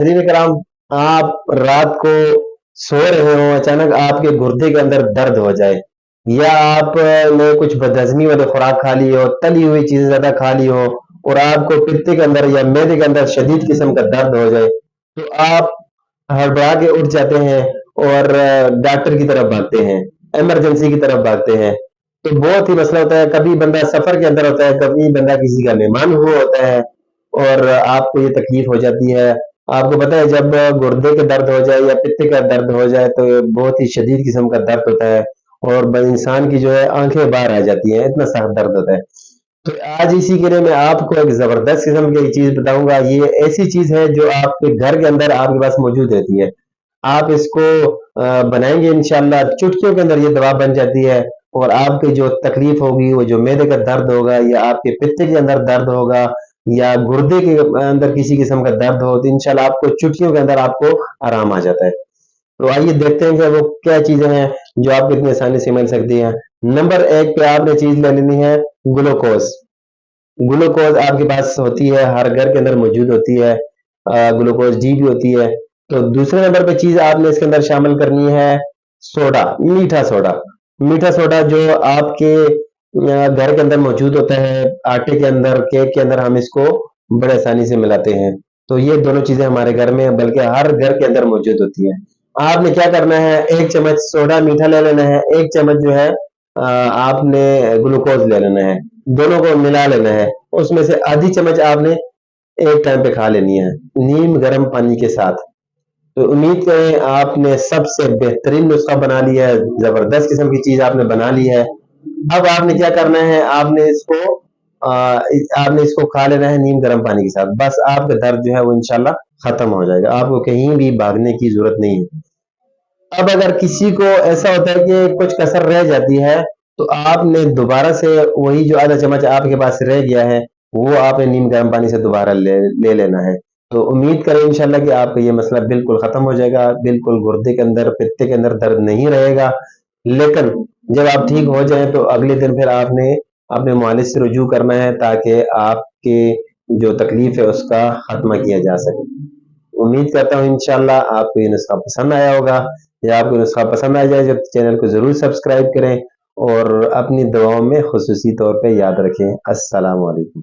नाज़रीन कराम, आप रात को सो रहे हो, अचानक आपके गुर्दे के अंदर दर्द हो जाए, या आप ने कुछ बदहज़मी वाली खुराक खा ली हो, तली हुई चीज़ें ज़्यादा खा ली हो और आपको पित्त के अंदर या मैदे के अंदर शदीद किस्म का दर्द हो जाए, तो आप हड़बड़ा के उठ जाते हैं और डॉक्टर की तरफ भागते हैं, इमरजेंसी की तरफ भागते हैं। तो बहुत ही मसला होता है, कभी बंदा सफ़र के अंदर होता है, कभी बंदा किसी का मेहमान हुआ होता है और आपको ये तकलीफ हो जाती है। आपको पता है जब गुर्दे के दर्द हो जाए या पित्त का दर्द हो जाए तो ये बहुत ही शदीद किस्म का दर्द होता है और इंसान की जो है आंखें बाहर आ जाती हैं, इतना सख्त दर्द होता है। तो आज इसी के लिए मैं आपको एक जबरदस्त किस्म की चीज बताऊंगा। ये ऐसी चीज है जो आपके घर के अंदर आपके पास मौजूद रहती है। आप इसको बनाएंगे इंशाल्लाह, चुटकियों के अंदर ये दवा बन जाती है और आपकी जो तकलीफ होगी, वो जो मैदे का दर्द होगा या आपके पित्त के अंदर दर्द होगा या गुर्दे के अंदर किसी किस्म का दर्द हो, तो इंशाल्लाह आपको चुटकियों के अंदर आपको आराम आ जाता है। तो आइए देखते हैं कि वो क्या चीजें हैं जो आपको इतनी आसानी से मिल सकती हैं। नंबर एक पे आपने चीज ले लेनी है, ग्लूकोज। ग्लूकोज आपके पास होती है, हर घर के अंदर मौजूद होती है। ग्लूकोज डी भी होती है। तो दूसरे नंबर पे चीज आपने इसके अंदर शामिल करनी है, सोडा, मीठा सोडा। मीठा सोडा जो आपके घर के अंदर मौजूद होता है, आटे के अंदर, केक के अंदर हम इसको बड़े आसानी से मिलाते हैं। तो ये दोनों चीजें हमारे घर में, बल्कि हर घर के अंदर मौजूद होती है। आपने क्या करना है, एक चम्मच सोडा मीठा ले लेना है, एक चम्मच जो है आपने ग्लूकोज ले लेना है, दोनों को मिला लेना है। उसमें से आधी चम्मच आपने एक टाइम पे खा लेनी है, नीम गर्म पानी के साथ। तो उम्मीद करें आपने सबसे बेहतरीन नुस्खा बना लिया है, जबरदस्त किस्म की चीज आपने बना ली है। अब आपने क्या करना है, आपने इसको खा लेना है नीम गर्म पानी के साथ। बस आपका दर्द जो है वो इंशाल्लाह खत्म हो जाएगा, आपको कहीं भी भागने की जरूरत नहीं है। अब अगर किसी को ऐसा होता है कि कुछ कसर रह जाती है, तो आपने दोबारा से वही जो आधा चम्मच आपके पास रह गया है, वो आपने नीम गर्म पानी से दोबारा ले लेना है। तो उम्मीद करें इंशाल्लाह कि आपका ये मसला बिल्कुल खत्म हो जाएगा, बिल्कुल गुर्दे के अंदर, पित्ते के अंदर दर्द नहीं रहेगा। लेकिन जब आप ठीक हो जाएं तो अगले दिन फिर आपने अपने मुआलिज से रुजू करना है ताकि आपके जो तकलीफ है उसका खात्मा किया जा सके। उम्मीद करता हूँ इंशाल्लाह आपको ये नुस्खा पसंद आया होगा। या आपको नुस्खा पसंद आ जाए जब चैनल को जरूर सब्सक्राइब करें और अपनी दुआओं में खुसूसी तौर पे याद रखें। अस्सलाम वालेकुम।